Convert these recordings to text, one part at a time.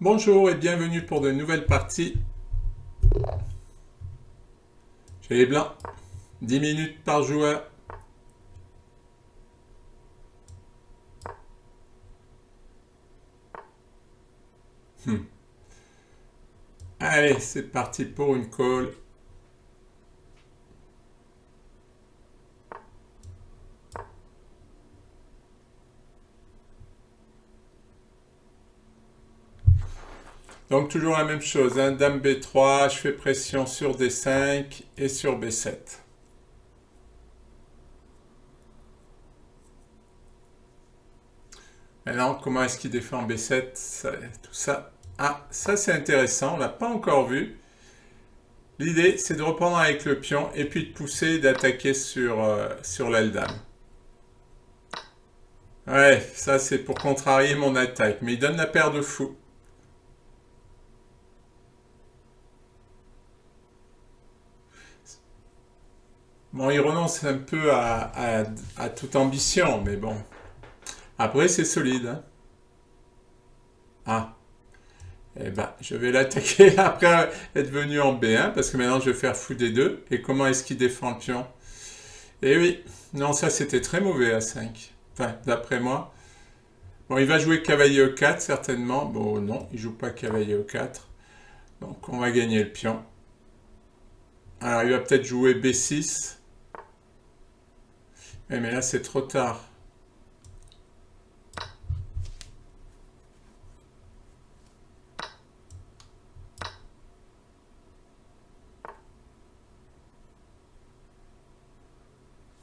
Bonjour et bienvenue pour de nouvelles parties chez les Blancs. 10 minutes par joueur. Allez, c'est parti pour une call. Donc toujours la même chose, hein, Dame B3, je fais pression sur D5 et sur B7. Maintenant, comment est-ce qu'il défend B7 tout ça. Ah, ça c'est intéressant, on l'a pas encore vu. L'idée, c'est de reprendre avec le pion et puis de pousser et d'attaquer sur l'aile dame. Ouais, ça c'est pour contrarier mon attaque, mais il donne la paire de fou. Bon, il renonce un peu à toute ambition, mais bon. Après, c'est solide, hein. Ah, eh ben, je vais l'attaquer après être venu en B1, parce que maintenant je vais faire fou D2. Et comment est-ce qu'il défend le pion? Eh oui, non, ça c'était très mauvais à 5. Enfin, d'après moi. Bon, il va jouer cavalier E4, certainement. Bon, non, il joue pas cavalier E4. Donc, on va gagner le pion. Alors, il va peut-être jouer B6. Mais là, c'est trop tard.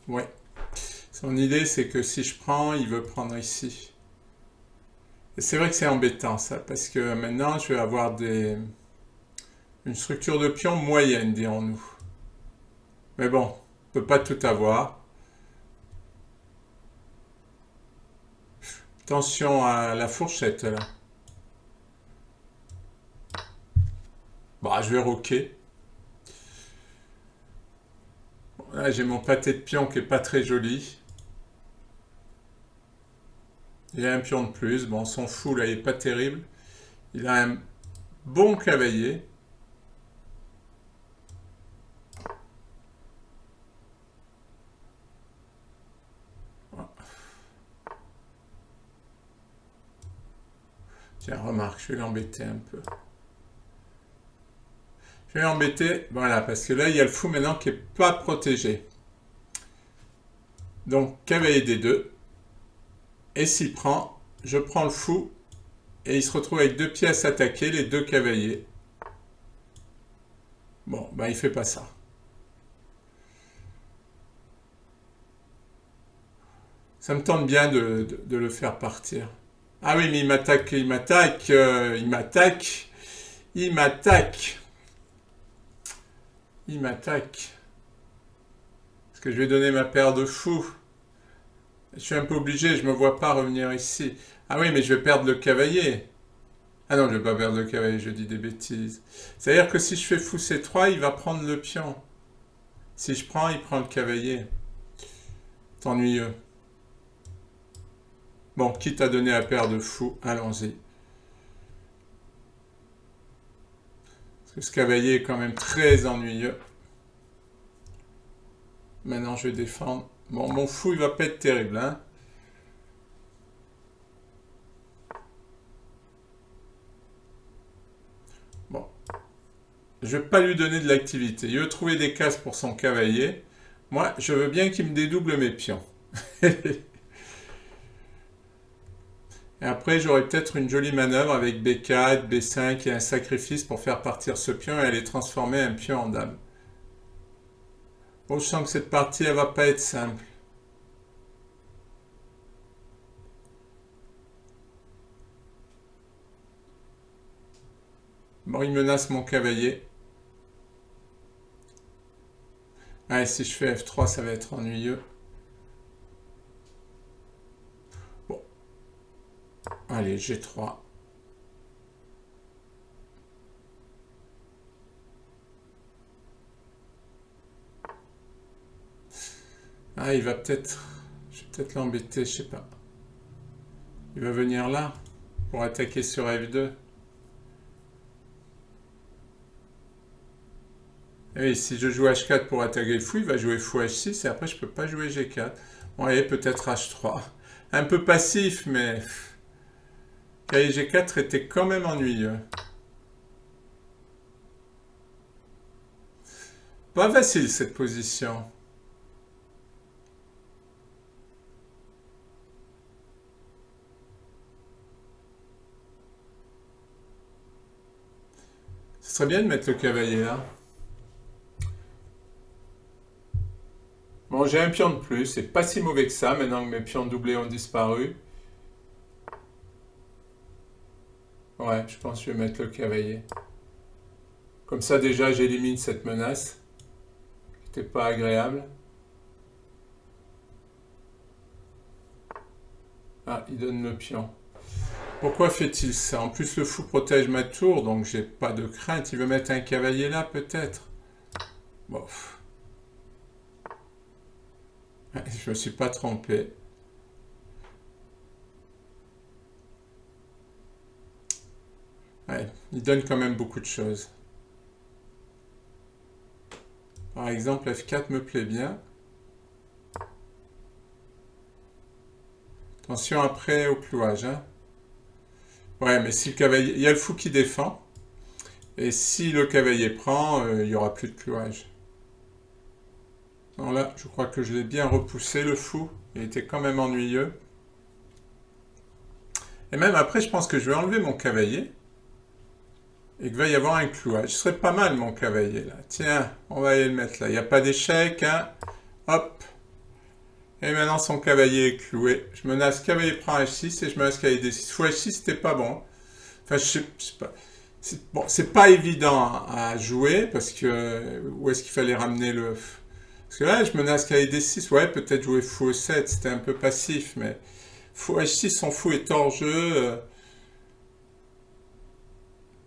Ouais. Son idée, c'est que si je prends, il veut prendre ici. Et c'est vrai que c'est embêtant, ça, parce que maintenant, je vais avoir une structure de pion moyenne, dirons-nous. Mais bon, on peut pas tout avoir. Attention à la fourchette, là. Bah, je vais roquer. Bon, là, j'ai mon pâté de pion qui est pas très joli. Il a un pion de plus. Bon, son fou, là, il est pas terrible. Il a un bon cavalier. Tiens, remarque, je vais l'embêter un peu. Je vais l'embêter, voilà, parce que là, il y a le fou maintenant qui est pas protégé. Donc, cavalier D2. Et s'il prend, je prends le fou. Et il se retrouve avec deux pièces attaquées, les deux cavaliers. Bon, ben il fait pas ça. Ça me tente bien de le faire partir. Ah oui, mais il m'attaque, il m'attaque, il m'attaque, il m'attaque, il m'attaque. Est-ce que je vais donner ma paire de fous? Je suis un peu obligé, je me vois pas revenir ici. Ah oui, mais je vais perdre le cavalier. Ah non, je vais pas perdre le cavalier, je dis des bêtises. C'est-à-dire que si je fais fou C3, il va prendre le pion. Si je prends, il prend le cavalier. C'est ennuyeux. Bon, quitte à donner la paire de fous, allons-y. Parce que ce cavalier est quand même très ennuyeux. Maintenant, je vais défendre. Bon, mon fou, il va pas être terrible, hein. Bon, je vais pas lui donner de l'activité. Il veut trouver des cases pour son cavalier. Moi, je veux bien qu'il me dédouble mes pions. Et après, j'aurai peut-être une jolie manœuvre avec B4, B5 et un sacrifice pour faire partir ce pion et aller transformer un pion en dame. Bon, je sens que cette partie, elle va pas être simple. Bon, il menace mon cavalier. Ah, si je fais F3, ça va être ennuyeux. Bon, allez, G3. Ah, il va peut-être... Je vais peut-être l'embêter, je sais pas. Il va venir là pour attaquer sur F2. Et oui, si je joue H4 pour attaquer le fou, il va jouer fou H6 et après je peux pas jouer G4. Bon, allez, peut-être H3. Un peu passif, mais cavalier G4 était quand même ennuyeux. Pas facile cette position. Ce serait bien de mettre le cavalier là. Bon, j'ai un pion de plus, c'est pas si mauvais que ça, maintenant que mes pions doublés ont disparu. Ouais, je pense que je vais mettre le cavalier. Comme ça, déjà, j'élimine cette menace, qui n'était pas agréable. Ah, il donne le pion. Pourquoi fait-il ça? En plus, le fou protège ma tour, donc j'ai pas de crainte. Il veut mettre un cavalier là, peut-être. Bon. Je me suis pas trompé. Ouais, il donne quand même beaucoup de choses. Par exemple, F4 me plaît bien. Attention après au clouage. Hein. Ouais, mais si le cavalier... Il y a le fou qui défend. Et si le cavalier prend, il n'y aura plus de clouage. Non, là, je crois que je l'ai bien repoussé, le fou. Il était quand même ennuyeux. Et même après, je pense que je vais enlever mon cavalier. Et qu'il va y avoir un clouage. Ce serait pas mal, mon cavalier, là. Tiens, on va aller le mettre là. Il n'y a pas d'échec, hein. Hop. Et maintenant, son cavalier est cloué. Je menace cavalier prend H6 et je menace cavalier D6. Fou H6, c'était pas bon. Enfin, je sais pas. Bon, c'est pas évident à jouer parce que où est-ce qu'il fallait ramener le... Parce que là, je menace cavalier D6. Ouais, peut-être jouer fou E7, c'était un peu passif, mais fou H6, son fou est hors jeu.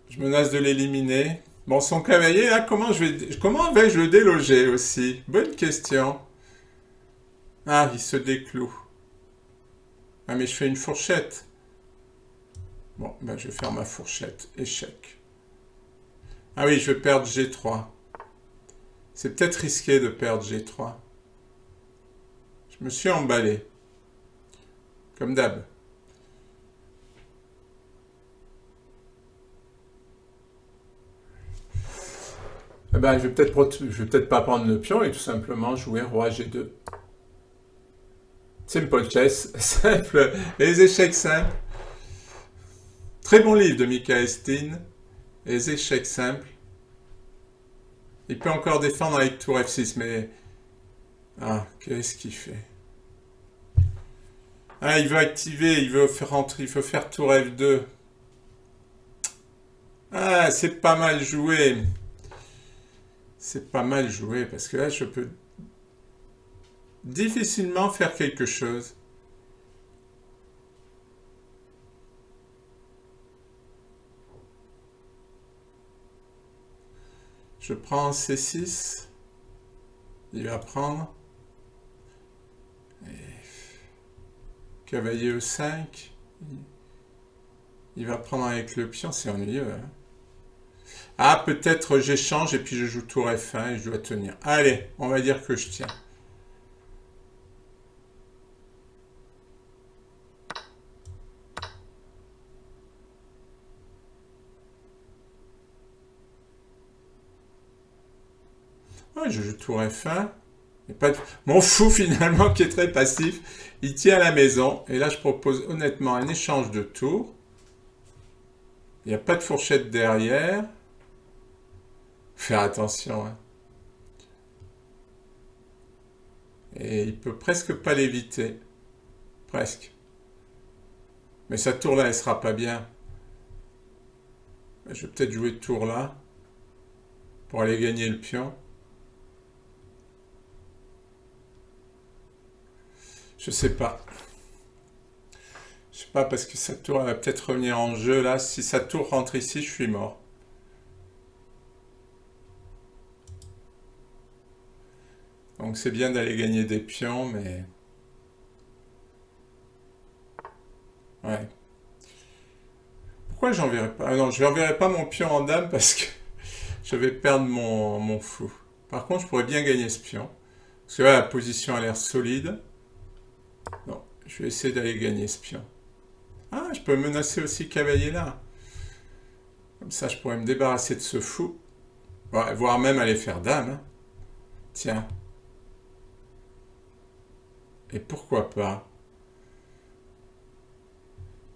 Je menace de l'éliminer. Bon, son cavalier, là, comment vais-je le déloger aussi? Bonne question. Ah, il se décloue. Ah, mais je fais une fourchette. Bon, ben, je vais faire ma fourchette. Échec. Ah oui, je vais perdre G3. C'est peut-être risqué de perdre G3. Je me suis emballé. Comme d'hab. Eh ben, je vais peut-être pas prendre le pion et tout simplement jouer roi G2. Simple chess, simple. Les échecs simples. Très bon livre de Michael Steen. Les échecs simples. Il peut encore défendre avec tour F6, mais... Ah, qu'est-ce qu'il fait? Ah, il veut activer, il veut faire rentrer, il veut faire tour F2. Ah, c'est pas mal joué. C'est pas mal joué, parce que là, je peux difficilement faire quelque chose. Je prends C6. Il va prendre. Et... Cavalier E5. Il va prendre avec le pion, c'est ennuyeux. Hein. Ah, peut-être j'échange et puis je joue tour F1 et je dois tenir. Allez, on va dire que je tiens. Ouais, je joue tour F1. Et pas de... Mon fou finalement qui est très passif, il tient à la maison. Et là je propose honnêtement un échange de tours. Il n'y a pas de fourchette derrière. Faire attention. Hein. Et il peut presque pas l'éviter. Presque. Mais sa tour là, elle sera pas bien. Je vais peut-être jouer tour là. Pour aller gagner le pion. Je sais pas. Je sais pas parce que sa tour elle va peut-être revenir en jeu là. Si sa tour rentre ici, je suis mort. Donc c'est bien d'aller gagner des pions, mais... Ouais. Pourquoi j'enverrai pas... Ah non, je n'enverrai pas mon pion en dame parce que je vais perdre mon fou. Par contre, je pourrais bien gagner ce pion. Parce que là, la position a l'air solide. Non, je vais essayer d'aller gagner ce pion. Ah, je peux menacer aussi cavalier là. Comme ça, je pourrais me débarrasser de ce fou. Ouais, voire même aller faire dame. Hein. Tiens. Et pourquoi pas?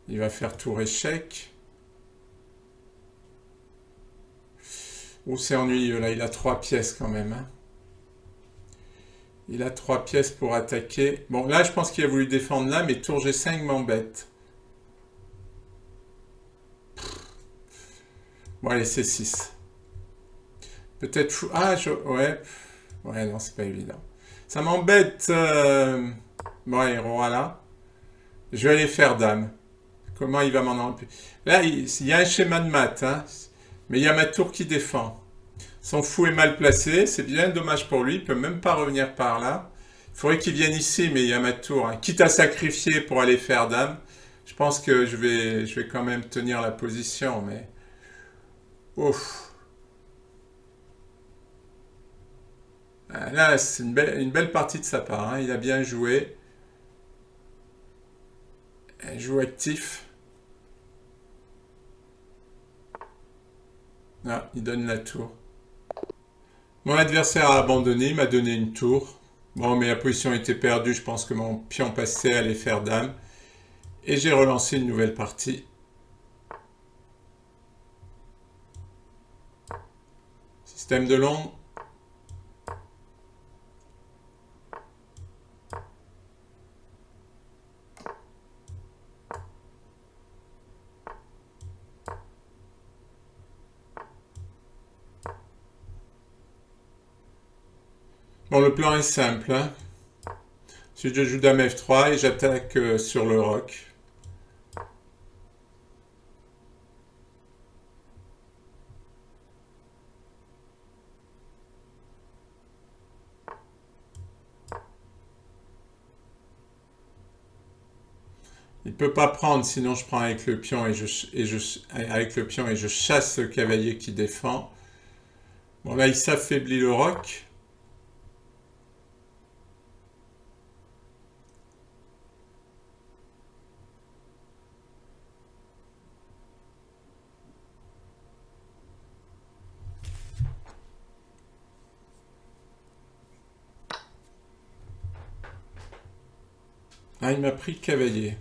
Il va faire tour échec. Ou c'est ennuyeux là, il a 3 pièces quand même. Hein. Il a 3 pièces pour attaquer. Bon, là, je pense qu'il a voulu défendre là, mais tour G5 m'embête. Bon, allez, C6. Peut-être fou. Ah, ouais. Ouais, non, c'est pas évident. Ça m'embête. Bon, allez, roi là. Je vais aller faire dame. Comment il va m'en empêcher? Là, il y a un schéma de maths, hein, mais il y a ma tour qui défend. Son fou est mal placé, c'est bien dommage pour lui, il peut même pas revenir par là. Il faudrait qu'il vienne ici, mais il y a ma tour. Hein. Quitte à sacrifier pour aller faire dame, je pense que je vais quand même tenir la position, mais... Ouf. Là, c'est une belle partie de sa part. Hein. Il a bien joué. Un joue actif. Ah, il donne la tour. Mon adversaire a abandonné, il m'a donné une tour. Bon, mais la position était perdue, je pense que mon pion passé allait faire dame. Et j'ai relancé une nouvelle partie. Système de Londres. Bon, le plan est simple. Hein. Ensuite, je joue dame F3 et j'attaque sur le roc. Il ne peut pas prendre, sinon je prends avec le pion avec le pion et je chasse le cavalier qui défend. Bon, là, il s'affaiblit le roc. Ah, il m'a pris le cavalier.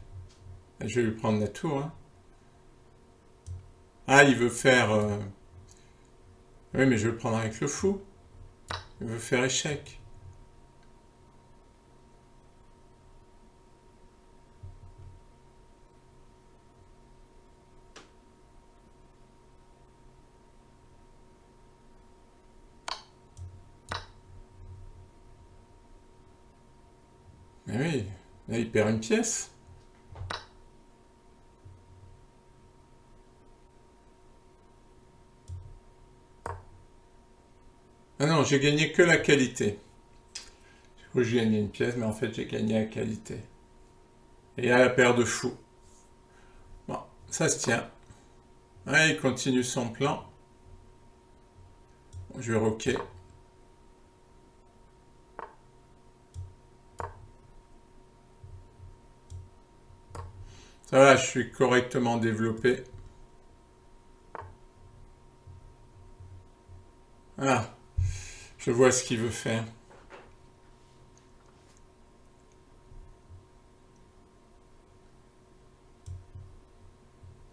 Je vais lui prendre la tour. Hein. Ah, il veut faire... Oui, mais je vais le prendre avec le fou. Il veut faire échec. Mais oui, là, il perd une pièce. Ah non, j'ai gagné que la qualité. Je crois que j'ai gagné une pièce, mais en fait, j'ai gagné la qualité. Et là, la paire de fous. Bon, ça se tient. Ah, il continue son plan. Je vais roquer. Ça va, je suis correctement développé. Ah, je vois ce qu'il veut faire.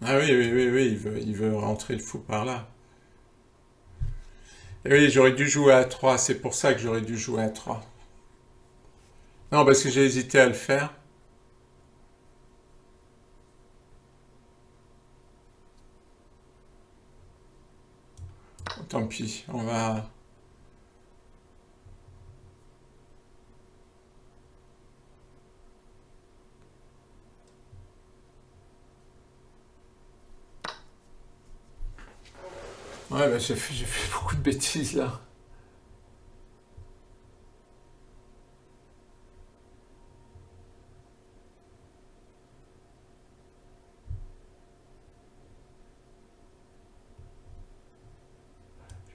Ah oui, oui, oui, oui, il veut rentrer le fou par là. Et oui, j'aurais dû jouer à 3, c'est pour ça que j'aurais dû jouer à 3. Non, parce que j'ai hésité à le faire. Tant pis, on va... Ouais, bah, j'ai fait beaucoup de bêtises là.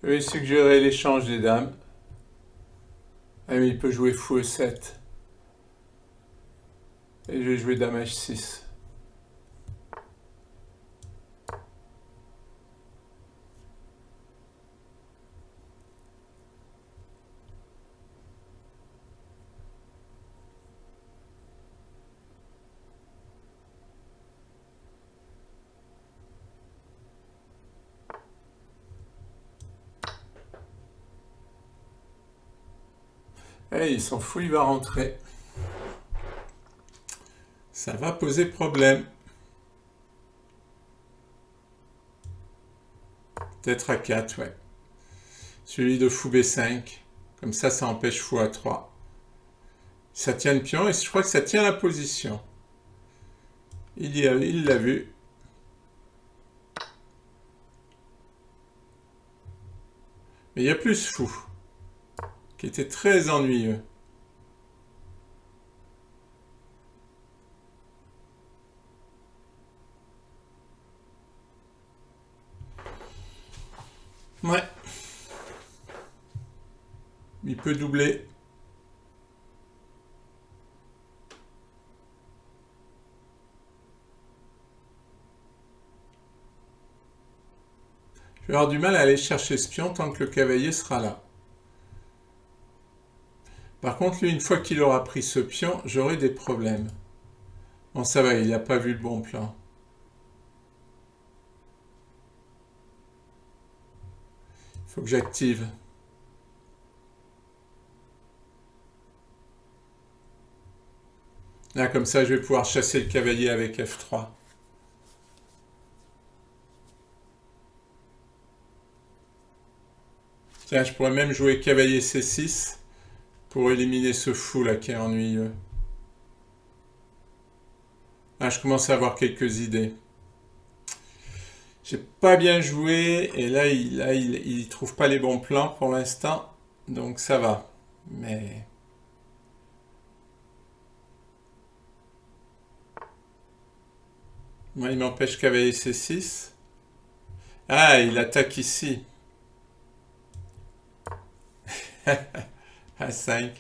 Je vais suggérer l'échange des dames. Ah oui, il peut jouer fou E7. Et je vais jouer dame H6. Eh, il s'en fout, il va rentrer. Ça va poser problème. Peut-être à 4, ouais. Celui de fou B5. Comme ça empêche fou A3. Ça tient le pion et je crois que ça tient la position. Il l'a vu. Mais il y a plus fou, qui était très ennuyeux. Ouais. Il peut doubler. Je vais avoir du mal à aller chercher ce pion tant que le cavalier sera là. Par contre, lui, une fois qu'il aura pris ce pion, j'aurai des problèmes. Bon, ça va, il n'a pas vu le bon plan. Il faut que j'active. Là, comme ça, je vais pouvoir chasser le cavalier avec F3. Tiens, je pourrais même jouer cavalier C6 pour éliminer ce fou là qui est ennuyeux. Ah, je commence à avoir quelques idées. J'ai pas bien joué et là, il trouve pas les bons plans pour l'instant, donc ça va. Mais moi, il m'empêche cavalier C6. Ah, il attaque ici. A5.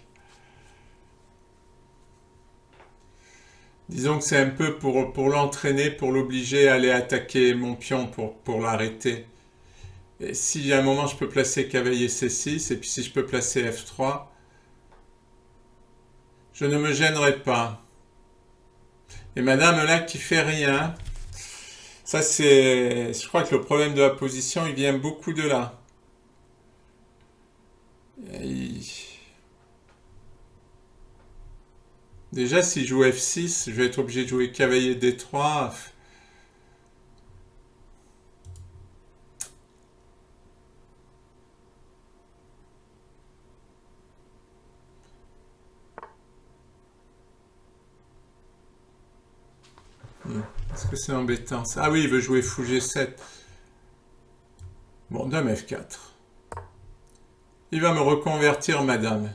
Disons que c'est un peu pour l'entraîner, pour l'obliger à aller attaquer mon pion pour l'arrêter. Et si à un moment je peux placer cavalier C6, et puis si je peux placer F3, je ne me gênerai pas. Et madame là qui fait rien, ça c'est... Je crois que le problème de la position, il vient beaucoup de là. Déjà, si je joue F6, je vais être obligé de jouer cavalier D3. Est-ce que c'est embêtant ça? Ah oui, il veut jouer fou G7. Bon, dame F4. Il va me reconvertir, madame.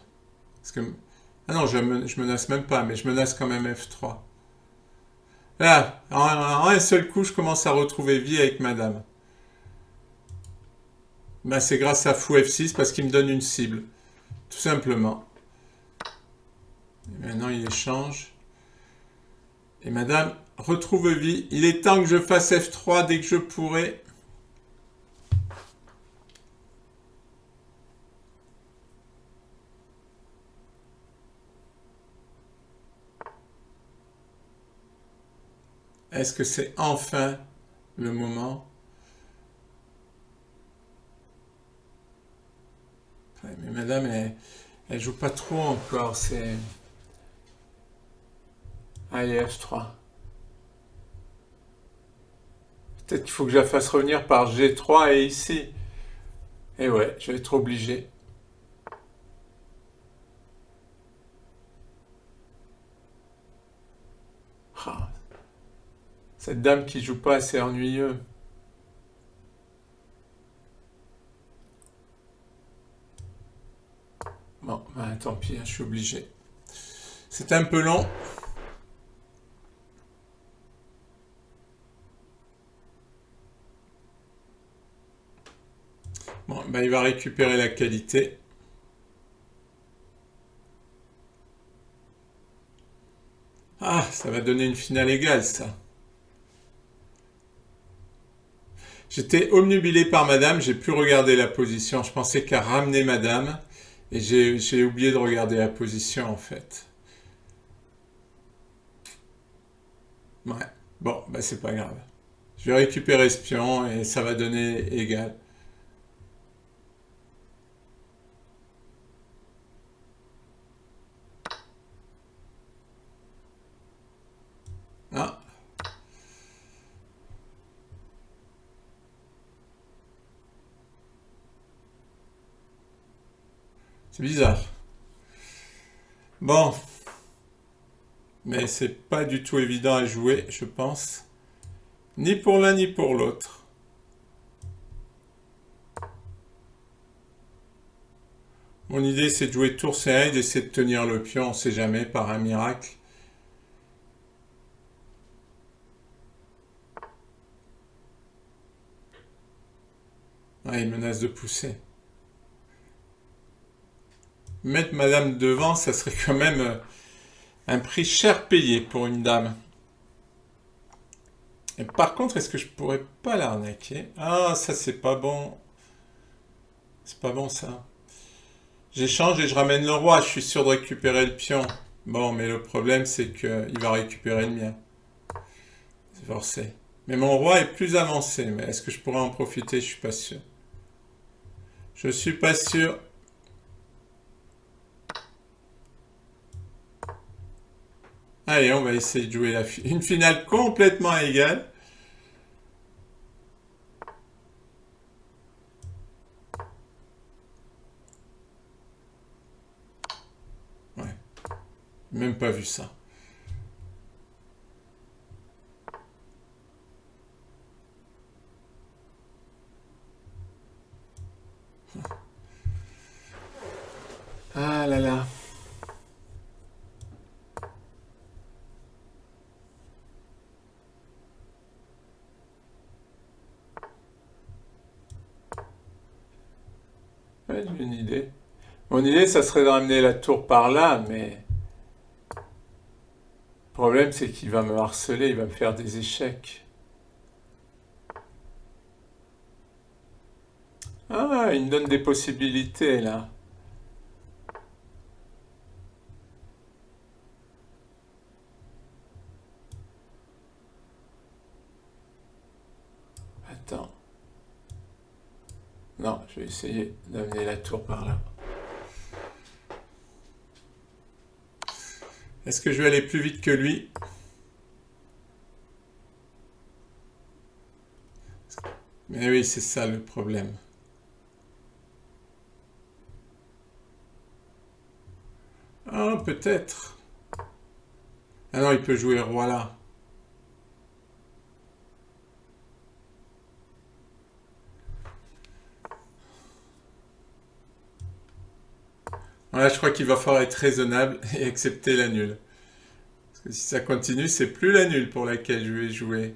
Parce que... Ah non, je menace même pas, mais je menace quand même F3. Là, en un seul coup, je commence à retrouver vie avec madame. Ben, c'est grâce à fou F6 parce qu'il me donne une cible. Tout simplement. Et maintenant, il échange. Et madame retrouve vie. Il est temps que je fasse F3 dès que je pourrai. Est-ce que c'est enfin le moment? Mais madame, elle joue pas trop encore. C'est... Allez, F3. Peut-être qu'il faut que je la fasse revenir par G3 et ici. Et ouais, je vais être obligé. Ah, cette dame qui joue pas, c'est ennuyeux. Bon, ben, tant pis, je suis obligé. C'est un peu long. Bon, ben, il va récupérer la qualité. Ah, ça va donner une finale égale, ça. J'étais omnubilé par Madame, j'ai pu regarder la position. Je pensais qu'à ramener Madame, et j'ai oublié de regarder la position, en fait. Ouais. Bon, bah c'est pas grave. Je vais récupérer ce pion et ça va donner égal. Ah, c'est bizarre. Bon, mais c'est pas du tout évident à jouer, je pense. Ni pour l'un ni pour l'autre. Mon idée c'est de jouer tour C1 et d'essayer de tenir le pion, on sait jamais, par un miracle. Ah, il menace de pousser. Mettre Madame devant, ça serait quand même un prix cher payé pour une dame. Et par contre, est-ce que je pourrais pas l'arnaquer? Ah, ça c'est pas bon. C'est pas bon ça. J'échange et je ramène le roi, je suis sûr de récupérer le pion. Bon, mais le problème c'est qu'il va récupérer le mien. C'est forcé. Mais mon roi est plus avancé, mais est-ce que je pourrais en profiter? Je suis pas sûr. Je suis pas sûr. Allez, on va essayer de jouer une finale complètement égale. Ouais, même pas vu ça. Ah là là. Ouais, j'ai une idée. Mon idée, ça serait de ramener la tour par là, mais le problème, c'est qu'il va me harceler, il va me faire des échecs. Ah, il me donne des possibilités, là. Attends. Non, je vais essayer d'amener la tour par là. Est-ce que je vais aller plus vite que lui? Mais oui, c'est ça le problème. Ah, peut-être. Ah non, il peut jouer roi là. Voilà, je crois qu'il va falloir être raisonnable et accepter la nulle. Parce que si ça continue, c'est plus la nulle pour laquelle je vais jouer.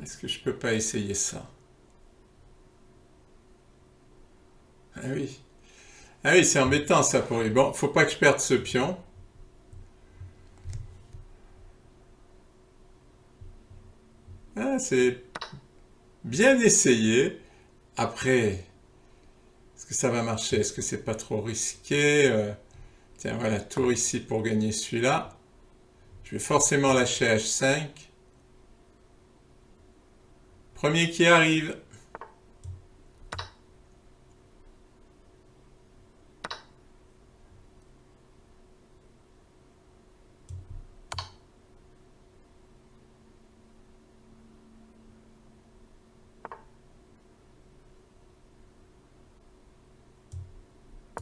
Est-ce que je peux pas essayer ça? Ah oui. Ah oui, c'est embêtant ça pour lui. Bon, faut pas que je perde ce pion. Ah, c'est bien essayé. Après, est-ce que ça va marcher? Est-ce que c'est pas trop risqué? Tiens, voilà, tour ici pour gagner celui-là. Je vais forcément lâcher H5. Premier qui arrive.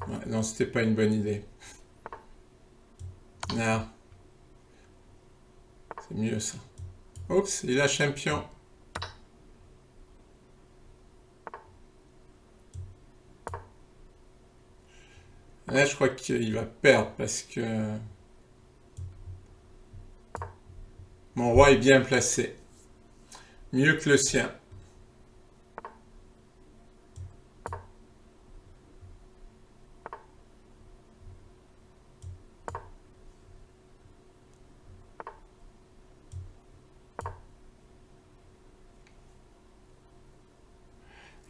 Ouais, non, c'était pas une bonne idée. Non, c'est mieux ça. Oups, il lâche un pion. Là, je crois qu'il va perdre parce que mon roi est bien placé. Mieux que le sien.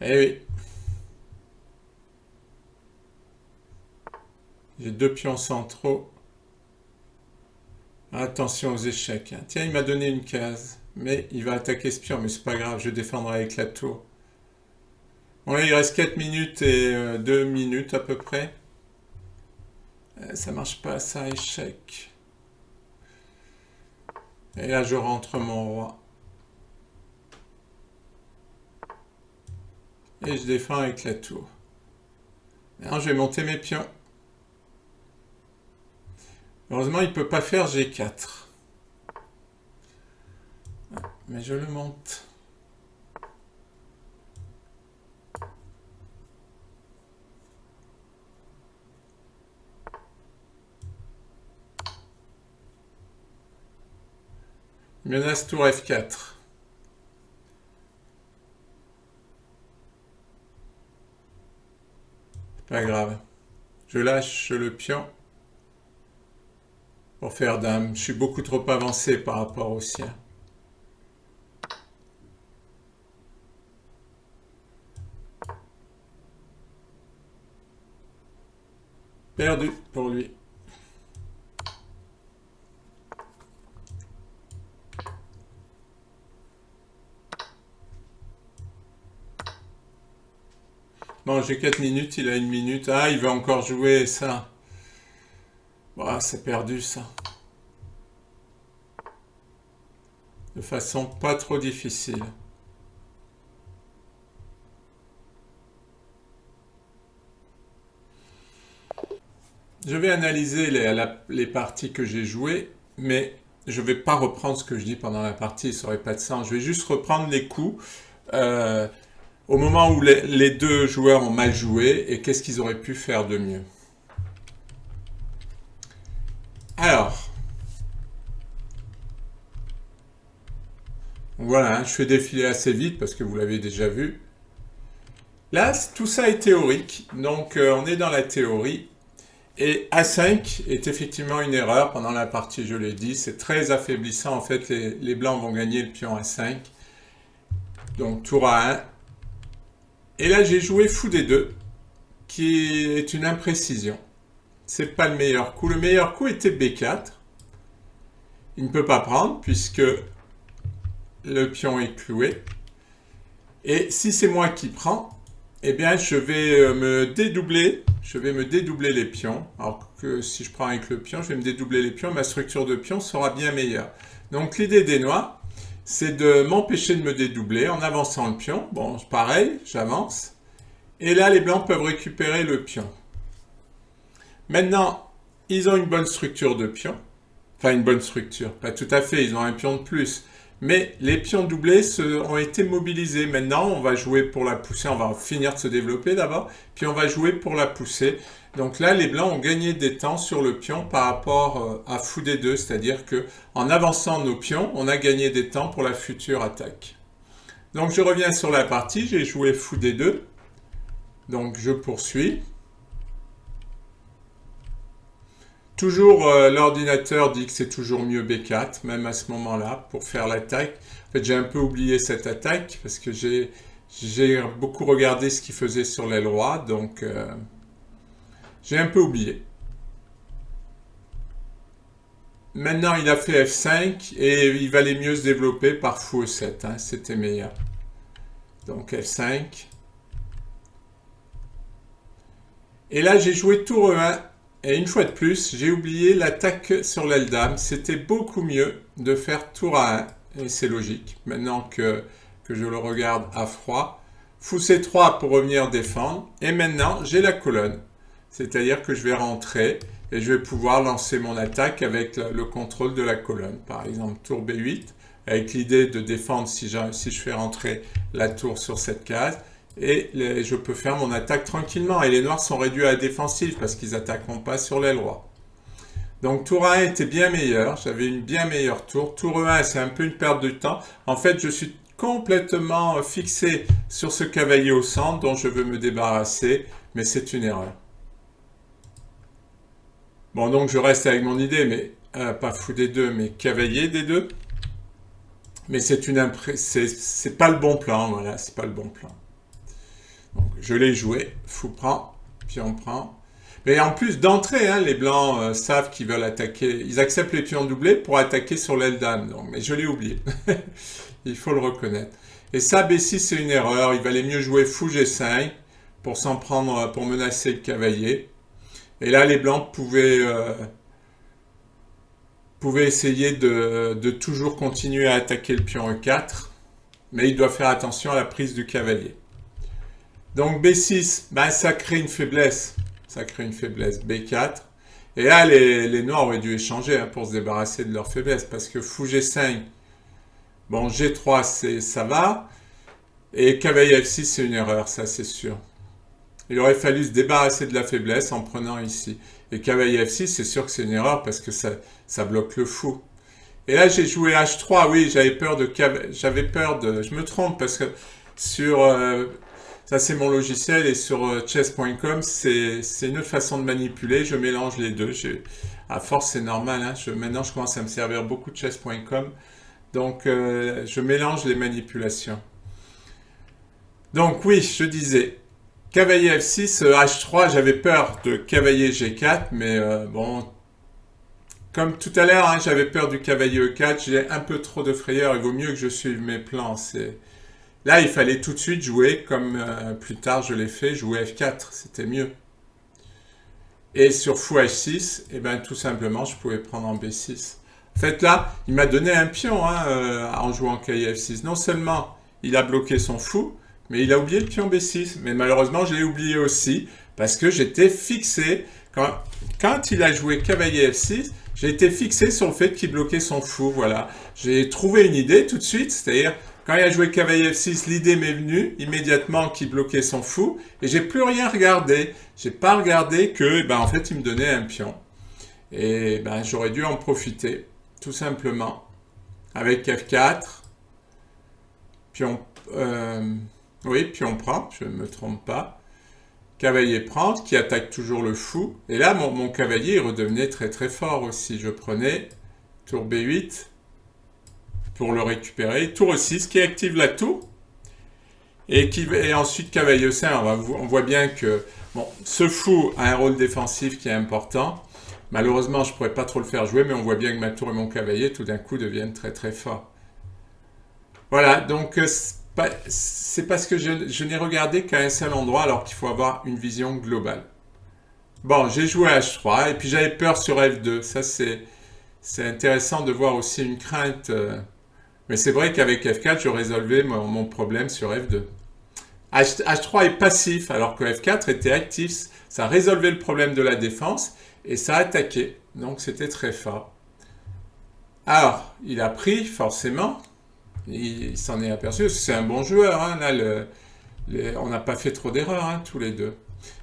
Eh oui. J'ai 2 pions centraux. Attention aux échecs. Tiens, il m'a donné une case. Mais il va attaquer ce pion. Mais c'est pas grave, je défendrai avec la tour. Bon, là, il reste 4 minutes et 2 minutes à peu près. Ça marche pas, ça, échec. Et là, je rentre mon roi. Et je défends avec la tour. Maintenant, je vais monter mes pions. Heureusement, il ne peut pas faire G4. Mais je le monte. Menace tour F4. Pas grave. Je lâche le pion pour faire dame. Je suis beaucoup trop avancé par rapport au sien. Perdu pour lui. Bon, j'ai 4 minutes, il a 1 minute. Ah, il va encore jouer ça. Bon, c'est perdu ça. De façon pas trop difficile. Je vais analyser les parties que j'ai jouées, mais je ne vais pas reprendre ce que je dis pendant la partie, ça n'aurait pas de sens. Je vais juste reprendre les coups au moment où les deux joueurs ont mal joué et qu'est-ce qu'ils auraient pu faire de mieux. Alors, voilà, je fais défiler assez vite parce que vous l'avez déjà vu. Là, tout ça est théorique, donc on est dans la théorie. Et A5 est effectivement une erreur pendant la partie, je l'ai dit. C'est très affaiblissant. En fait, les blancs vont gagner le pion A5. Donc, tour A1. Et là, j'ai joué fou D2, qui est une imprécision. C'est pas le meilleur coup. Le meilleur coup était B4. Il ne peut pas prendre puisque le pion est cloué. Et si c'est moi qui prends, eh bien, je vais me dédoubler. Je vais me dédoubler les pions. Alors que si je prends avec le pion, je vais me dédoubler les pions. Ma structure de pion sera bien meilleure. Donc, l'idée des noirs, c'est de m'empêcher de me dédoubler en avançant le pion. Bon, pareil, j'avance. Et là, les blancs peuvent récupérer le pion. Maintenant, ils ont une bonne structure de pion. Enfin, une bonne structure. Pas tout à fait, ils ont un pion de plus. Mais les pions doublés ont été mobilisés. Maintenant, on va jouer pour la poussée. On va finir de se développer d'abord. Puis on va jouer pour la poussée. Donc là, les blancs ont gagné des temps sur le pion par rapport à fou D2. C'est-à-dire qu'en avançant nos pions, on a gagné des temps pour la future attaque. Donc je reviens sur la partie. J'ai joué fou D2. Donc je poursuis. Toujours, l'ordinateur dit que c'est toujours mieux B4, même à ce moment-là, pour faire l'attaque. En fait, j'ai un peu oublié cette attaque, parce que j'ai beaucoup regardé ce qu'il faisait sur l'aile roi, donc j'ai un peu oublié. Maintenant, il a fait F5, et il valait mieux se développer par fou E7, hein, c'était meilleur. Donc F5. Et là, j'ai joué tour E1. Et une fois de plus, j'ai oublié l'attaque sur l'aile dame. C'était beaucoup mieux de faire tour A1. Et c'est logique. Maintenant que je le regarde à froid. Fou C3 pour revenir défendre. Et maintenant, j'ai la colonne. C'est-à-dire que je vais rentrer et je vais pouvoir lancer mon attaque avec le contrôle de la colonne. Par exemple, tour B8, avec l'idée de défendre si je fais rentrer la tour sur cette case. Et je peux faire mon attaque tranquillement. Et les noirs sont réduits à la défensive parce qu'ils n'attaqueront pas sur l'aile roi. Donc tour 1 était bien meilleur, j'avais une bien meilleure tour. Tour 1, c'est un peu une perte de temps. En fait, je suis complètement fixé sur ce cavalier au centre dont je veux me débarrasser, mais c'est une erreur. Bon, donc je reste avec mon idée, mais pas fou des deux, mais cavalier des deux. Mais c'est pas le bon plan, voilà, c'est pas le bon plan. Donc je l'ai joué, fou prend, pion prend. Mais en plus d'entrée, hein, les blancs savent qu'ils veulent attaquer. Ils acceptent les pions doublés pour attaquer sur l'aile dame. Donc, mais je l'ai oublié. Il faut le reconnaître. Et ça, B6, c'est une erreur. Il valait mieux jouer fou G5 pour s'en prendre, pour menacer le cavalier. Et là, les blancs pouvaient essayer de toujours continuer à attaquer le pion E4. Mais ils doivent faire attention à la prise du cavalier. Donc B6, ben, ça crée une faiblesse. Ça crée une faiblesse. B4. Et là, les noirs auraient dû échanger hein, pour se débarrasser de leur faiblesse. Parce que fou G5, bon, G3, ça va. Et cavalier F6, c'est une erreur, ça c'est sûr. Il aurait fallu se débarrasser de la faiblesse en prenant ici. Et cavalier F6, c'est sûr que c'est une erreur parce que ça bloque le fou. Et là, j'ai joué H3. Oui, j'avais peur de... Je me trompe parce que sur... ça, c'est mon logiciel et sur chess.com, c'est une autre façon de manipuler. Je mélange les deux. À force, c'est normal. Hein. Maintenant, je commence à me servir beaucoup de chess.com. Donc, je mélange les manipulations. Donc, oui, je disais, cavalier F6, H3, j'avais peur de cavalier G4, mais bon, comme tout à l'heure, hein, j'avais peur du cavalier E4, j'ai un peu trop de frayeur, il vaut mieux que je suive mes plans. Là, il fallait tout de suite jouer, comme plus tard je l'ai fait, jouer F4, c'était mieux. Et sur fou H6, eh ben, tout simplement, je pouvais prendre en B6. En fait, là, il m'a donné un pion hein, en jouant cavalier F6. Non seulement il a bloqué son fou, mais il a oublié le pion B6. Mais malheureusement, je l'ai oublié aussi, parce que j'étais fixé. Quand il a joué cavalier F6, j'ai été fixé sur le fait qu'il bloquait son fou. Voilà. J'ai trouvé une idée tout de suite, c'est-à-dire, quand il a joué cavalier F6, l'idée m'est venue immédiatement qu'il bloquait son fou, et j'ai plus rien regardé. J'ai pas regardé que, ben, en fait, il me donnait un pion. Et ben, j'aurais dû en profiter, tout simplement. Avec F4, pion... oui, pion prend, je ne me trompe pas. Cavalier prend, qui attaque toujours le fou. Et là, mon cavalier, il redevenait très très fort aussi. Je prenais tour B8 pour le récupérer. Tour E6 qui active la tour. Et ensuite cavalier E5. On voit bien que bon, ce fou a un rôle défensif qui est important. Malheureusement, je ne pourrais pas trop le faire jouer, mais on voit bien que ma tour et mon cavalier, tout d'un coup, deviennent très très forts. Voilà, donc... c'est parce que je n'ai regardé qu'à un seul endroit alors qu'il faut avoir une vision globale. Bon, j'ai joué H3 et puis j'avais peur sur F2. Ça, c'est intéressant de voir aussi une crainte. Mais c'est vrai qu'avec F4, je résolvais mon problème sur F2. H3 est passif alors que F4 était actif. Ça résolvait le problème de la défense et ça attaquait. Donc c'était très fort. Alors, il a pris forcément... Il s'en est aperçu, c'est un bon joueur. Hein, là, on n'a pas fait trop d'erreurs, hein, tous les deux.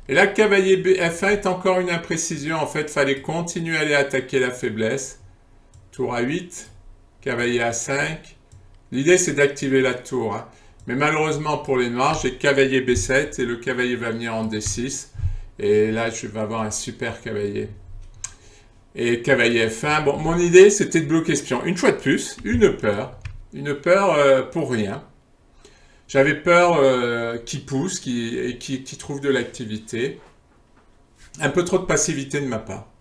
Et là, cavalier F1 est encore une imprécision. En fait, il fallait continuer à aller attaquer la faiblesse. Tour A8, cavalier A5. L'idée, c'est d'activer la tour. Hein. Mais malheureusement, pour les noirs, j'ai cavalier B7 et le cavalier va venir en D6. Et là, je vais avoir un super cavalier. Et cavalier F1. Bon, mon idée, c'était de bloquer ce pion. Une fois de plus, une peur. Une peur pour rien. J'avais peur qu'il pousse et qu'il trouve de l'activité. Un peu trop de passivité de ma part.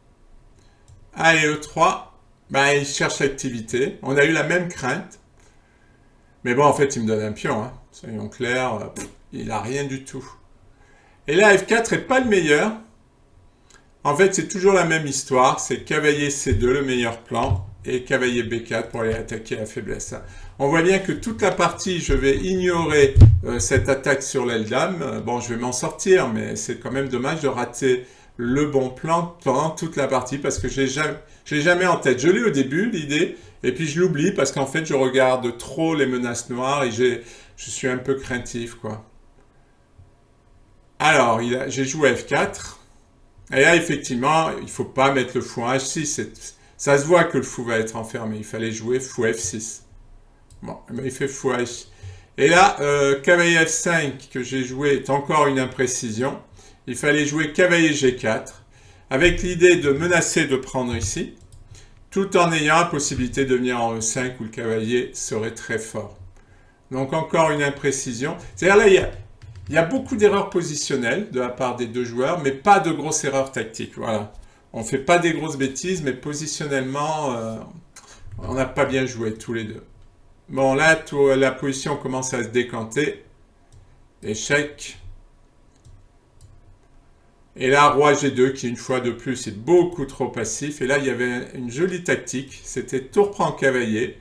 A et E3, ben, il cherche l'activité. On a eu la même crainte. Mais bon, en fait, il me donne un pion. Hein. Soyons clairs, il n'a rien du tout. Et là, F4 n'est pas le meilleur. En fait, c'est toujours la même histoire. C'est cavalier C2, le meilleur plan. Et cavalier B4 pour aller attaquer la faiblesse. On voit bien que toute la partie, je vais ignorer cette attaque sur l'aile dame. Bon, je vais m'en sortir, mais c'est quand même dommage de rater le bon plan pendant toute la partie parce que je l'ai jamais en tête. Je l'ai au début, l'idée, et puis je l'oublie parce qu'en fait, je regarde trop les menaces noires et je suis un peu craintif, quoi. Alors, j'ai joué F4. Et là, effectivement, il ne faut pas mettre le fou en H6. Ça se voit que le fou va être enfermé. Il fallait jouer fou F6. Bon, mais il fait fou H. Et là, cavalier F5 que j'ai joué est encore une imprécision. Il fallait jouer cavalier G4 avec l'idée de menacer de prendre ici, tout en ayant la possibilité de venir en E5 où le cavalier serait très fort. Donc encore une imprécision. C'est-à-dire là, il y a beaucoup d'erreurs positionnelles de la part des deux joueurs, mais pas de grosses erreurs tactiques. Voilà. On ne fait pas des grosses bêtises, mais positionnellement, on n'a pas bien joué tous les deux. Bon, là, la position commence à se décanter. Échec. Et là, roi G2, qui une fois de plus est beaucoup trop passif. Et là, il y avait une jolie tactique. C'était tour prend cavalier,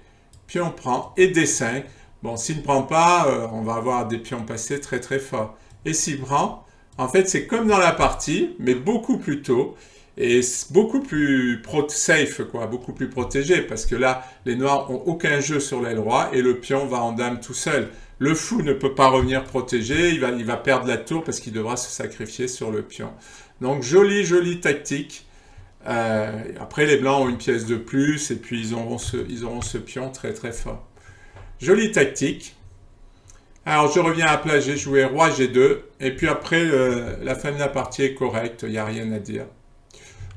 pion prend et D5. Bon, s'il ne prend pas, on va avoir des pions passés très très forts. Et s'il prend, en fait, c'est comme dans la partie, mais beaucoup plus tôt. Et beaucoup plus safe, quoi, beaucoup plus protégé, parce que là, les noirs ont aucun jeu sur l'aile roi et le pion va en dame tout seul. Le fou ne peut pas revenir protégé, il va perdre la tour parce qu'il devra se sacrifier sur le pion. Donc, jolie tactique. Après, les blancs ont une pièce de plus et puis ils auront ce pion très très fort. Jolie tactique. Alors, je reviens à plat, j'ai joué roi G2 et puis après, la fin de la partie est correcte, il n'y a rien à dire.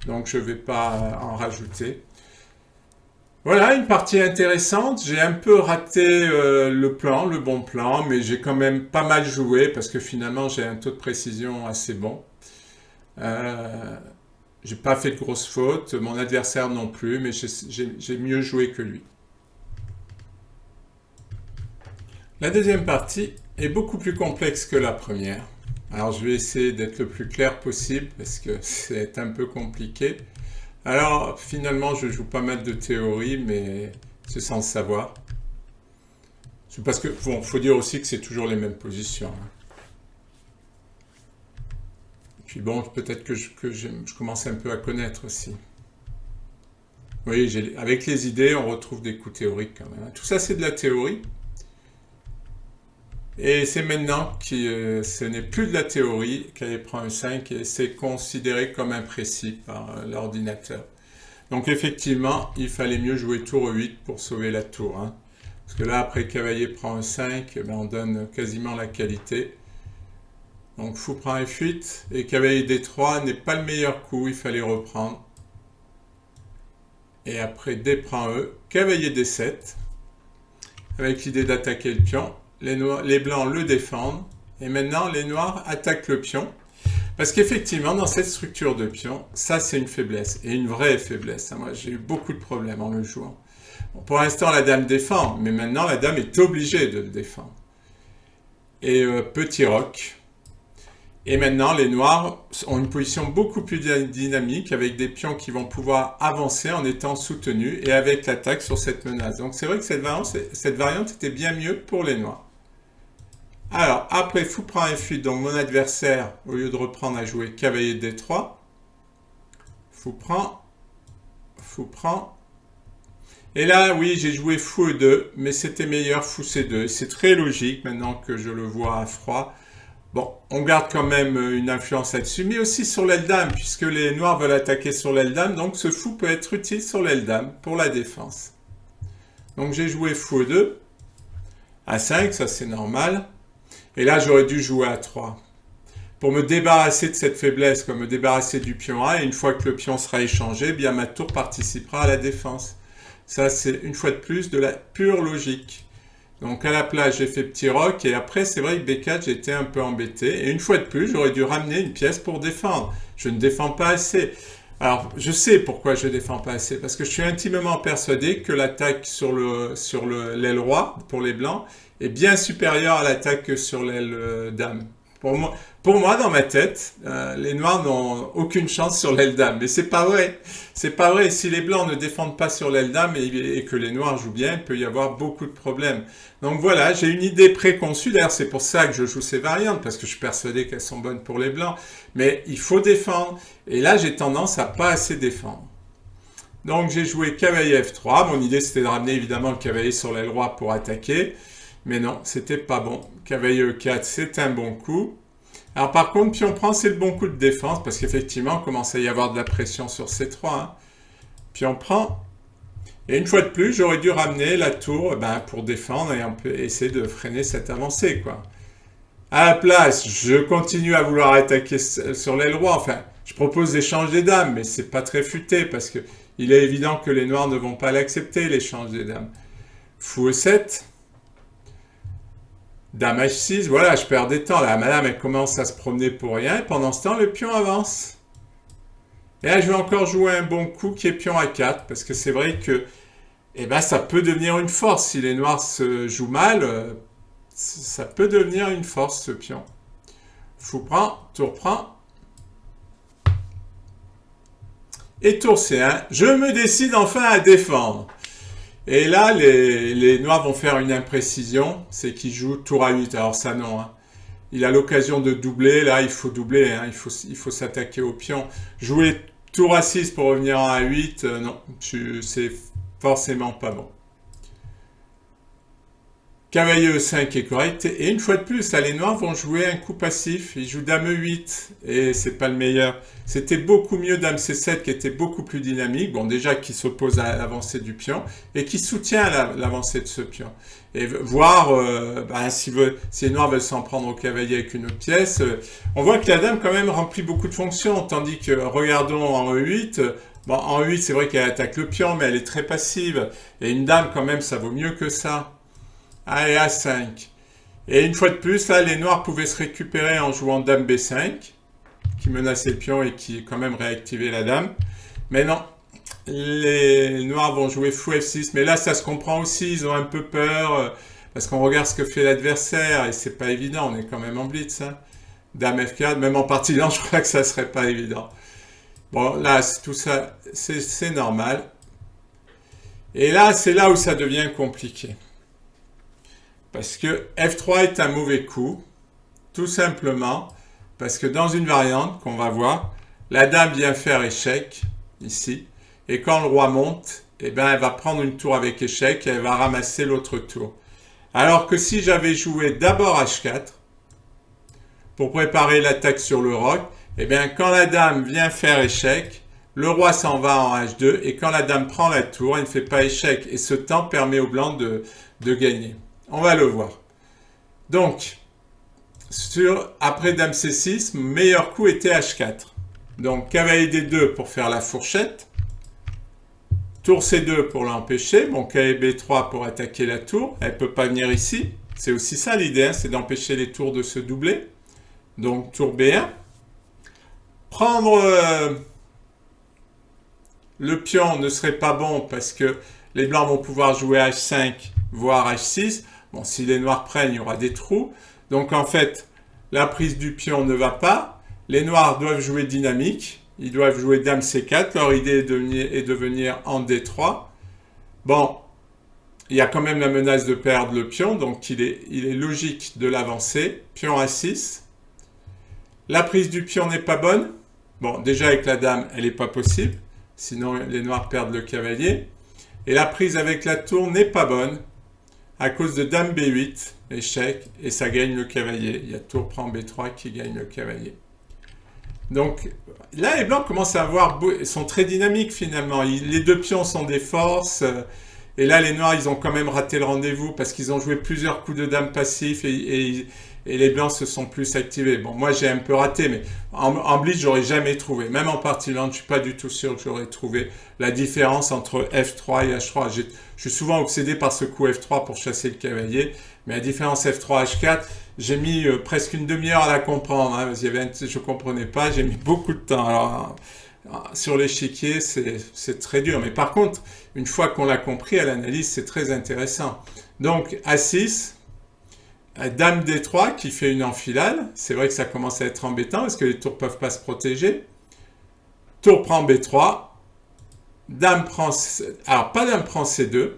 Donc je ne vais pas en rajouter. Voilà, une partie intéressante. J'ai un peu raté le bon plan, mais j'ai quand même pas mal joué parce que finalement j'ai un taux de précision assez bon. J'ai pas fait de grosses fautes, mon adversaire non plus, mais j'ai mieux joué que lui. La deuxième partie est beaucoup plus complexe que la première. Alors je vais essayer d'être le plus clair possible parce que c'est un peu compliqué. Alors finalement je joue pas mal de théorie mais c'est sans le savoir. C'est parce que bon, faut dire aussi que c'est toujours les mêmes positions. Et puis bon, peut-être que je commence un peu à connaître aussi. Oui, avec les idées on retrouve des coups théoriques quand même. Tout ça c'est de la théorie. Et c'est maintenant que ce n'est plus de la théorie, qu'elle prend un 5 et c'est considéré comme imprécis par l'ordinateur. Donc effectivement, il fallait mieux jouer tour E8 pour sauver la tour. Hein. Parce que là, après cavalier prend un 5, ben, on donne quasiment la qualité. Donc fou prend F8 et cavalier D3 n'est pas le meilleur coup, il fallait reprendre. Et après D prend E, cavalier D7, avec l'idée d'attaquer le pion. Les blancs le défendent et maintenant les noirs attaquent le pion parce qu'effectivement dans cette structure de pion ça c'est une faiblesse et une vraie faiblesse. Moi j'ai eu beaucoup de problèmes en le jouant. Bon, pour l'instant la dame défend mais maintenant la dame est obligée de le défendre et petit roc. Et maintenant, les noirs ont une position beaucoup plus dynamique avec des pions qui vont pouvoir avancer en étant soutenus et avec l'attaque sur cette menace. Donc c'est vrai que cette variante était bien mieux pour les noirs. Alors, après fou prend F8, donc mon adversaire, au lieu de reprendre, a joué cavalier D3. Fou prend. Et là, oui, j'ai joué fou E2, mais c'était meilleur fou C2. C'est très logique maintenant que je le vois à froid. Bon, on garde quand même une influence là-dessus, mais aussi sur l'aile dame, puisque les noirs veulent attaquer sur l'aile dame, donc ce fou peut être utile sur l'aile dame pour la défense. Donc j'ai joué fou E2, A5, ça c'est normal, et là j'aurais dû jouer A3. Pour me débarrasser de cette faiblesse, comme me débarrasser du pion A, et une fois que le pion sera échangé, eh bien ma tour participera à la défense. Ça c'est une fois de plus de la pure logique. Donc à la place, j'ai fait petit roc et après, c'est vrai que B4, j'étais un peu embêté. Et une fois de plus, j'aurais dû ramener une pièce pour défendre. Je ne défends pas assez. Alors, je sais pourquoi je ne défends pas assez. Parce que je suis intimement persuadé que l'attaque sur l'aile roi, pour les blancs, est bien supérieure à l'attaque sur l'aile dame. Pour moi, dans ma tête, les noirs n'ont aucune chance sur l'aile dame. Mais c'est pas vrai. C'est pas vrai. Si les blancs ne défendent pas sur l'aile dame et que les noirs jouent bien, il peut y avoir beaucoup de problèmes. Donc voilà, j'ai une idée préconçue. D'ailleurs, c'est pour ça que je joue ces variantes, parce que je suis persuadé qu'elles sont bonnes pour les blancs. Mais il faut défendre. Et là, j'ai tendance à pas assez défendre. Donc j'ai joué cavalier F3. Mon idée, c'était de ramener évidemment le cavalier sur l'aile droite pour attaquer. Mais non, c'était pas bon. Cavalier E4, c'est un bon coup. Alors par contre, pion prend, c'est le bon coup de défense, parce qu'effectivement, il commence à y avoir de la pression sur C3. Hein. Pion prend. Et une fois de plus, j'aurais dû ramener la tour pour défendre et on peut essayer de freiner cette avancée, quoi. À la place, je continue à vouloir attaquer sur l'aile roi. Enfin, je propose l'échange des dames, mais c'est pas très futé parce que il est évident que les noirs ne vont pas l'accepter, l'échange des dames. Fou E7. Dame H6, voilà, je perds des temps. Là, madame, elle commence à se promener pour rien. Et pendant ce temps, le pion avance. Et là, je vais encore jouer un bon coup qui est pion A4, parce que c'est vrai que ça peut devenir une force. Si les noirs se jouent mal, ça peut devenir une force, ce pion. Fou prend, tour prend. Et tour C1. Je me décide enfin à défendre. Et là, les noirs vont faire une imprécision. C'est qu'ils jouent tour A8. Alors ça, non. Hein. Il a l'occasion de doubler. Là, il faut doubler. Hein. Il faut s'attaquer au pion. Jouer tour A6 pour revenir en A8, non. C'est forcément pas bon. Cavalier E5 est correct. Et une fois de plus, là, les noirs vont jouer un coup passif. Ils jouent dame E8. Et c'est pas le meilleur. C'était beaucoup mieux dame C7 qui était beaucoup plus dynamique. Bon, déjà qui s'oppose à l'avancée du pion. Et qui soutient l'avancée de ce pion. Et voir si les noirs veulent s'en prendre au cavalier avec une autre pièce. On voit que la dame quand même remplit beaucoup de fonctions. Tandis que, regardons en E8... en E8, c'est vrai qu'elle attaque le pion, mais elle est très passive. Et une dame, quand même, ça vaut mieux que ça. Allez, A5. Et une fois de plus, là, les noirs pouvaient se récupérer en jouant dame B5, qui menaçait le pion et qui quand même réactivait la dame. Mais non, les noirs vont jouer fou F6. Mais là, ça se comprend aussi, ils ont un peu peur, parce qu'on regarde ce que fait l'adversaire, et c'est pas évident, on est quand même en blitz. Hein. Dame F4, même en partie lente, je crois que ça serait pas évident. Bon, là, tout ça, c'est normal. Et là, c'est là où ça devient compliqué. Parce que F3 est un mauvais coup, tout simplement parce que dans une variante qu'on va voir, la dame vient faire échec, ici, et quand le roi monte, elle va prendre une tour avec échec et elle va ramasser l'autre tour. Alors que si j'avais joué d'abord H4, pour préparer l'attaque sur le roc, quand la dame vient faire échec, le roi s'en va en H2, et quand la dame prend la tour, elle ne fait pas échec, et ce temps permet au blanc de gagner. On va le voir. Donc, après dame C6, meilleur coup était H4. Donc, cavalier D2 pour faire la fourchette. Tour C2 pour l'empêcher. Bon, cavalier B3 pour attaquer la tour. Elle ne peut pas venir ici. C'est aussi ça l'idée, hein, c'est d'empêcher les tours de se doubler. Donc, tour B1. Prendre le pion ne serait pas bon parce que les blancs vont pouvoir jouer H5, voire H6. Bon, si les noirs prennent, il y aura des trous. Donc, en fait, la prise du pion ne va pas. Les noirs doivent jouer dynamique. Ils doivent jouer dame C4. Leur idée est de venir en D3. Bon, il y a quand même la menace de perdre le pion. Donc, il est logique de l'avancer. Pion A6. La prise du pion n'est pas bonne. Bon, déjà, avec la dame, elle n'est pas possible. Sinon, les noirs perdent le cavalier. Et la prise avec la tour n'est pas bonne. À cause de dame B8, échec, et ça gagne le cavalier. Il y a tour prend B3 qui gagne le cavalier. Donc là, les blancs commencent à avoir, ils sont très dynamiques finalement. Les deux pions sont des forces. Et là, les noirs, ils ont quand même raté le rendez-vous parce qu'ils ont joué plusieurs coups de dame passifs et les blancs se sont plus activés. Bon, moi, j'ai un peu raté, mais en blitz, j'aurais jamais trouvé. Même en partie lente, je suis pas du tout sûr que j'aurais trouvé la différence entre F3 et H3. Je suis souvent obsédé par ce coup F3 pour chasser le cavalier, mais la différence F3-H4, j'ai mis presque une demi-heure à la comprendre. Hein, parce qu'il je comprenais pas, j'ai mis beaucoup de temps. Alors, sur l'échiquier, c'est très dur. Mais par contre, une fois qu'on l'a compris à l'analyse, c'est très intéressant. Donc, A6, dame D3 qui fait une enfilade. C'est vrai que ça commence à être embêtant parce que les tours ne peuvent pas se protéger. Tour prend B3. Dame prend... Alors, pas dame prend C2.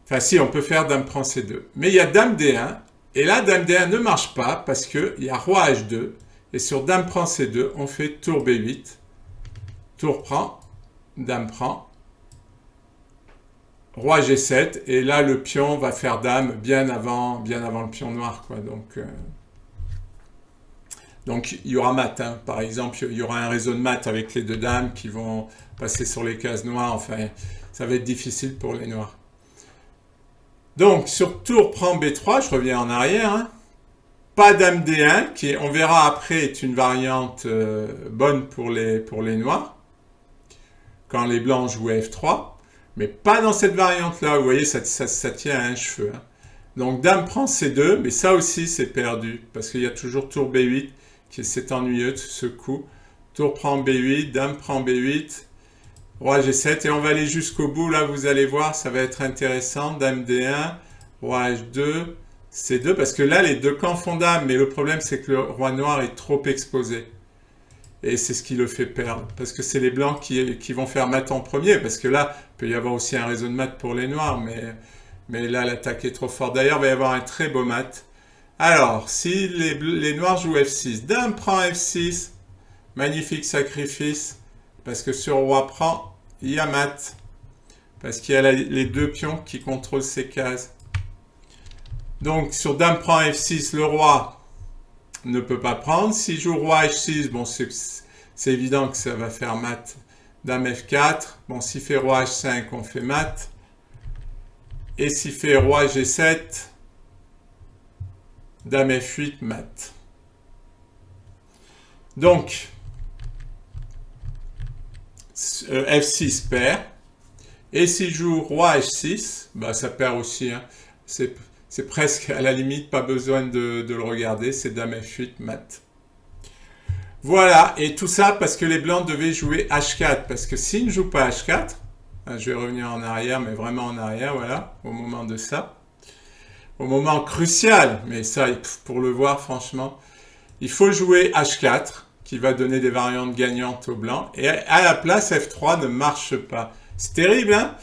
Enfin, si, on peut faire dame prend C2. Mais il y a dame D1. Et là, dame D1 ne marche pas parce qu'il y a roi H2. Et sur dame prend C2, on fait tour B8. Tour prend. Dame prend. Roi G7. Et là, le pion va faire dame bien avant le pion noir, quoi. Donc, Donc il y aura mat, hein. Par exemple, il y aura un réseau de mat avec les deux dames qui vont passer sur les cases noires. Enfin, ça va être difficile pour les noirs. Donc sur tour prend B3, je reviens en arrière, hein. Pas dame D1, qui on verra après est une variante bonne pour les noirs, quand les blancs jouent F3, mais pas dans cette variante-là. Vous voyez, ça tient à un cheveu, hein. Donc dame prend C2, mais ça aussi c'est perdu, parce qu'il y a toujours tour B8, c'est ennuyeux ce coup. Tour prend B8, dame prend B8, roi G7, et on va aller jusqu'au bout, là vous allez voir, ça va être intéressant. Dame D1, roi H2, C2, parce que là les deux camps font dame, mais le problème c'est que le roi noir est trop exposé. Et c'est ce qui le fait perdre, parce que c'est les blancs qui vont faire mat en premier, parce que là, il peut y avoir aussi un réseau de mat pour les noirs, mais là l'attaque est trop forte. D'ailleurs, il va y avoir un très beau mat. Alors, si les noirs jouent F6, dame prend F6, magnifique sacrifice, parce que sur roi prend, il y a mat, parce qu'il y a les deux pions qui contrôlent ces cases. Donc, sur dame prend F6, le roi ne peut pas prendre. S'il joue roi H6, bon, c'est évident que ça va faire mat. Dame F4, bon, s'il fait roi H5, on fait mat. Et s'il fait roi G7, dame F8, mat. Donc, F6 perd. Et s'il joue roi H6, bah, ça perd aussi, hein. C'est presque à la limite, pas besoin de le regarder, c'est dame F8, mat. Voilà, et tout ça parce que les blancs devaient jouer H4, parce que s'ils ne jouent pas H4, je vais revenir en arrière, mais vraiment en arrière, voilà, au moment de ça, au moment crucial, mais ça, pour le voir, franchement, il faut jouer H4, qui va donner des variantes gagnantes aux blancs, et à la place, F3 ne marche pas. C'est terrible, hein,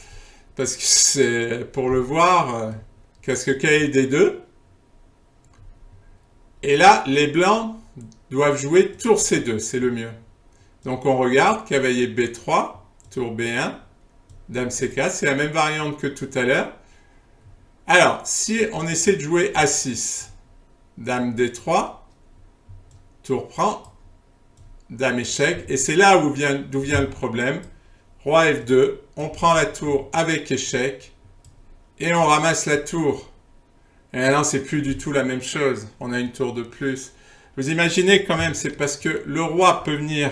parce que c'est, pour le voir... Qu'est-ce que D2. Et là, les blancs doivent jouer tour C2, c'est le mieux. Donc on regarde, cavalier B3, tour B1, dame C4, c'est la même variante que tout à l'heure. Alors, si on essaie de jouer A6, dame D3, tour prend, dame échec, et c'est là d'où vient le problème. Roi F2, on prend la tour avec échec, et on ramasse la tour. Et non, c'est plus du tout la même chose. On a une tour de plus. Vous imaginez quand même, c'est parce que le roi peut venir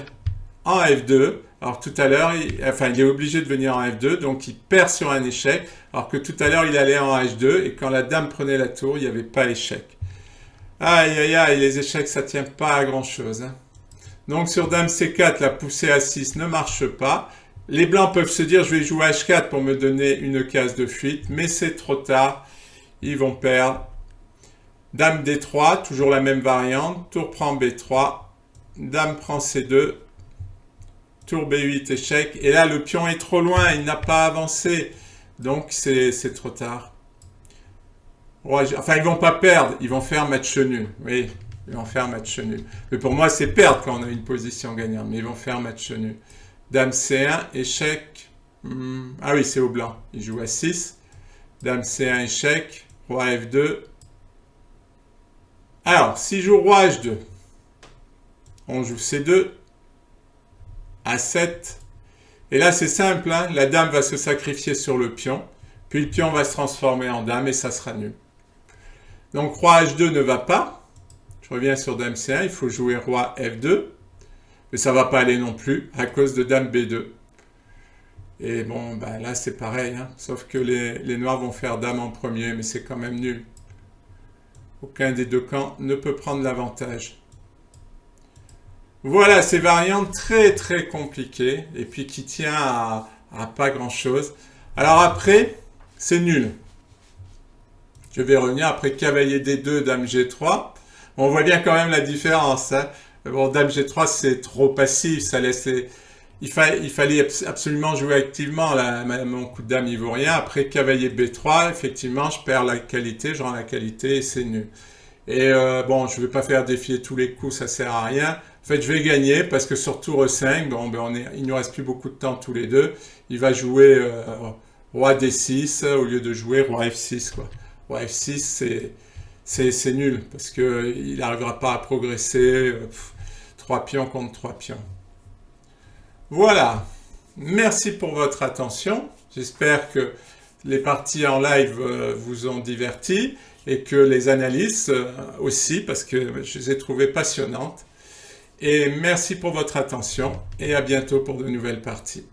en F2. Alors tout à l'heure, il est obligé de venir en F2, donc il perd sur un échec. Alors que tout à l'heure, il allait en H2, et quand la dame prenait la tour, il n'y avait pas échec. Aïe, aïe, aïe, les échecs, ça ne tient pas à grand-chose, hein. Donc sur dame C4, la poussée A6 ne marche pas. Les blancs peuvent se dire, je vais jouer H4 pour me donner une case de fuite, mais c'est trop tard, ils vont perdre. Dame D3, toujours la même variante, tour prend B3, dame prend C2, tour B8, échec, et là le pion est trop loin, il n'a pas avancé, donc c'est trop tard. Enfin, ils vont pas perdre, ils vont faire match nul, oui, ils vont faire match nul. Mais pour moi, c'est perdre quand on a une position gagnante, mais ils vont faire match nul. Dame C1, échec. Ah oui, c'est au blanc. Il joue à 6. Dame C1, échec. Roi F2. Alors, s'il joue roi H2, on joue C2. A7. Et là, c'est simple, hein. La dame va se sacrifier sur le pion. Puis le pion va se transformer en dame et ça sera nul. Donc, roi H2 ne va pas. Je reviens sur dame C1. Il faut jouer roi F2. Mais ça ne va pas aller non plus à cause de dame B2. Et bon, ben là c'est pareil, hein, sauf que les noirs vont faire dame en premier, mais c'est quand même nul. Aucun des deux camps ne peut prendre l'avantage. Voilà, ces variantes très très compliquées, et puis qui tient à pas grand chose. Alors après, c'est nul. Je vais revenir après cavalier D2, dame G3. Bon, on voit bien quand même la différence, hein. Bon, dame G3, c'est trop passif, ça laisse il fallait absolument jouer activement, là, mon coup de dame, il vaut rien. Après, cavalier B3, effectivement, je perds la qualité, je rends la qualité et c'est nul. Et bon, je ne vais pas faire défier tous les coups, ça sert à rien. En fait, je vais gagner parce que sur tour E5, bon, ben il ne nous reste plus beaucoup de temps tous les deux. Il va jouer roi D6 au lieu de jouer roi F6, quoi. Roi F6, c'est nul, parce qu'il n'arrivera pas à progresser. 3 pions contre 3 pions. Voilà. Merci pour votre attention. J'espère que les parties en live vous ont diverti et que les analyses aussi, parce que je les ai trouvées passionnantes. Et merci pour votre attention et à bientôt pour de nouvelles parties.